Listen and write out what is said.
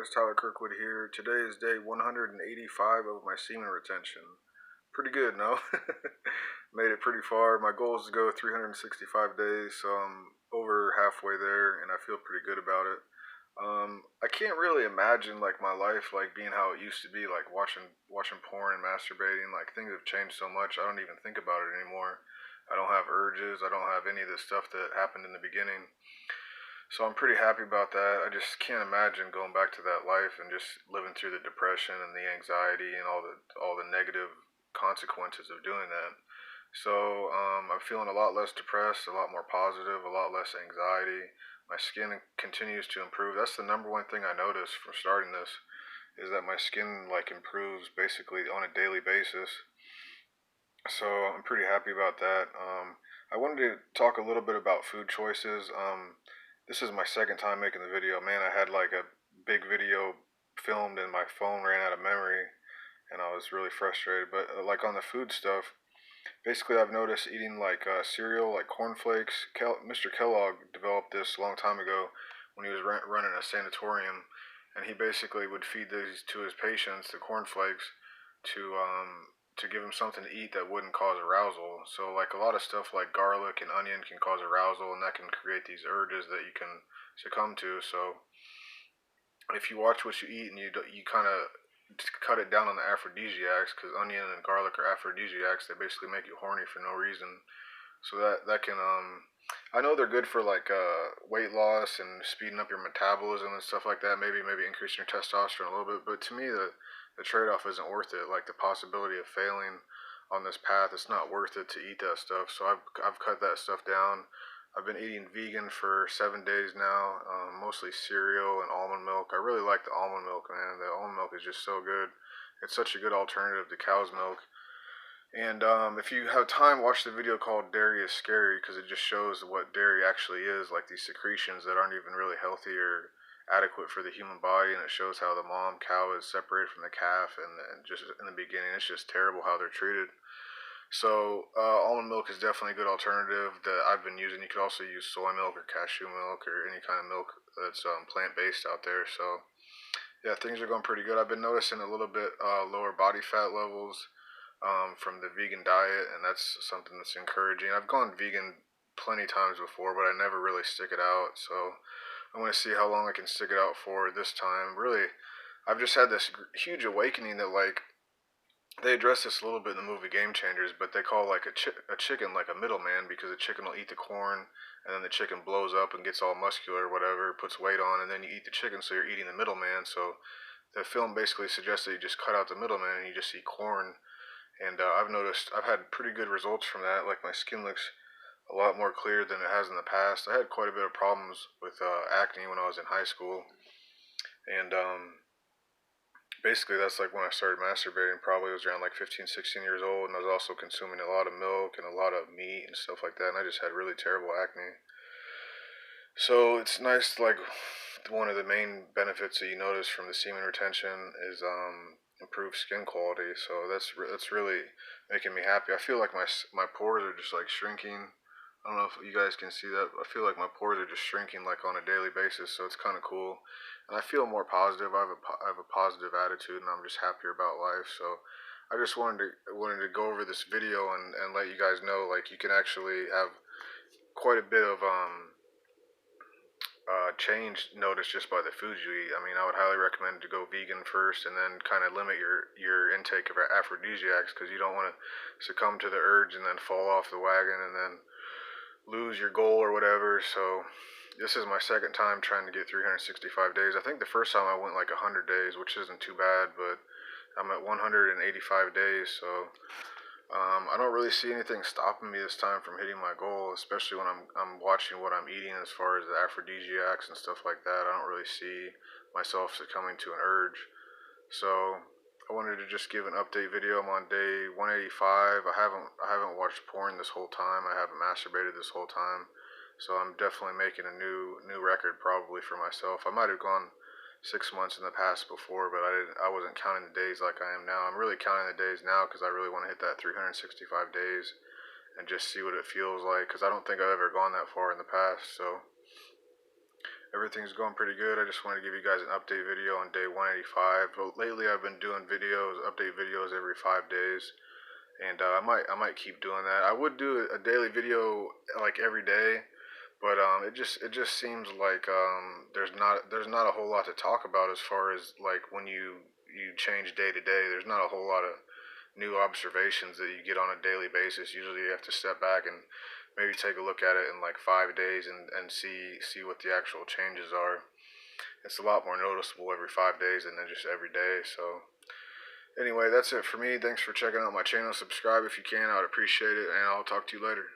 guys, Tyler Kirkwood here. Today is day 185 of my semen retention. Pretty good, no? Made it pretty far. My goal is to go 365 days, so I'm over halfway there, and I feel pretty good about it. I can't really imagine like my life like being how it used to be, like watching porn and masturbating. Like things have changed so much. I don't even think about it anymore. I don't have urges. I don't have any of the stuff that happened in the beginning. So I'm pretty happy about that. I just can't imagine going back to that life and just living through the depression and the anxiety and all the negative consequences of doing that. So I'm feeling a lot less depressed, a lot more positive, a lot less anxiety. My skin continues to improve. That's the number one thing I noticed from starting this is that my skin like improves basically on a daily basis. So I'm pretty happy about that. I wanted to talk a little bit about food choices. This is my second time making the video. Man, I had like a big video filmed and my phone ran out of memory and I was really frustrated. But like on the food stuff, basically I've noticed eating like cereal, like cornflakes. Mr. Kellogg developed this a long time ago when he was running a sanatorium, and he basically would feed these to his patients, the cornflakes, to give them something to eat that wouldn't cause arousal. So like a lot of stuff like garlic and onion can cause arousal, and that can create these urges that you can succumb to. So if you watch what you eat and you kind of cut it down on the aphrodisiacs, because onion and garlic are aphrodisiacs, they basically make you horny for no reason. So that can I know they're good for like weight loss and speeding up your metabolism and stuff like that. Maybe increasing your testosterone a little bit. But to me, the trade off isn't worth it. Like the possibility of failing on this path, it's not worth it to eat that stuff. So I've cut that stuff down. I've been eating vegan for 7 days now, mostly cereal and almond milk. I really like the almond milk, man. The almond milk is just so good. It's such a good alternative to cow's milk. And if you have time, watch the video called Dairy is Scary, because it just shows what dairy actually is, like these secretions that aren't even really healthy or adequate for the human body. And it shows how the mom cow is separated from the calf, and just in the beginning, it's just terrible how they're treated. So almond milk is definitely a good alternative that I've been using. You could also use soy milk or cashew milk or any kind of milk that's plant-based out there. So yeah, things are going pretty good. I've been noticing a little bit lower body fat levels from the vegan diet, and that's something that's encouraging. I've gone vegan plenty times before, but I never really stick it out. So I'm going to see how long I can stick it out for this time. Really, I've just had this huge awakening that like they address this a little bit in the movie Game Changers, but they call like a chicken like a middleman, because the chicken will eat the corn and then the chicken blows up and gets all muscular or whatever, puts weight on, and then you eat the chicken, so you're eating the middleman. So the film basically suggests that you just cut out the middleman and you just eat corn. And I've noticed I've had pretty good results from that. Like my skin looks a lot more clear than it has in the past. I had quite a bit of problems with acne when I was in high school, and basically that's like when I started masturbating. Probably was around like 15, 16 years old, and I was also consuming a lot of milk and a lot of meat and stuff like that. And I just had really terrible acne. So it's nice, like one of the main benefits that you notice from the semen retention is improved skin quality. So that's really making me happy. I feel like my pores are just like shrinking. I don't know if you guys can see that. I feel like my pores are just shrinking like on a daily basis. So it's kind of cool, and I feel more positive. I have a positive attitude, and I'm just happier about life. So I just wanted to go over this video and let you guys know like you can actually have quite a bit of change noticed just by the foods you eat. I mean, I would highly recommend to go vegan first, and then kind of limit your intake of aphrodisiacs, because you don't want to succumb to the urge and then fall off the wagon and then lose your goal or whatever. So this is my second time trying to get 365 days. I think the first time I went like 100 days, which isn't too bad, but I'm at 185 days, so I don't really see anything stopping me this time from hitting my goal, especially when I'm watching what I'm eating as far as the aphrodisiacs and stuff like that. I don't really see myself succumbing to an urge. So I wanted to just give an update video. I'm on day 185. I haven't watched porn this whole time. I haven't masturbated this whole time. So I'm definitely making a new record probably for myself. I might have gone 6 months in the past before, but I wasn't counting the days like I am now. I'm really counting the days now because I really want to hit that 365 days and just see what it feels like, because I don't think I've ever gone that far in the past. So everything's going pretty good. I just wanted to give you guys an update video on day 185. But lately, I've been doing videos, update videos every 5 days, and I might keep doing that. I would do a daily video like every day, but it just seems like there's not a whole lot to talk about as far as like when you change day to day. There's not a whole lot of new observations that you get on a daily basis. Usually you have to step back and maybe take a look at it in like 5 days and see what the actual changes are. It's a lot more noticeable every 5 days than just every day. So anyway, that's it for me. Thanks for checking out my channel. Subscribe if you can. I would appreciate it, and I'll talk to you later.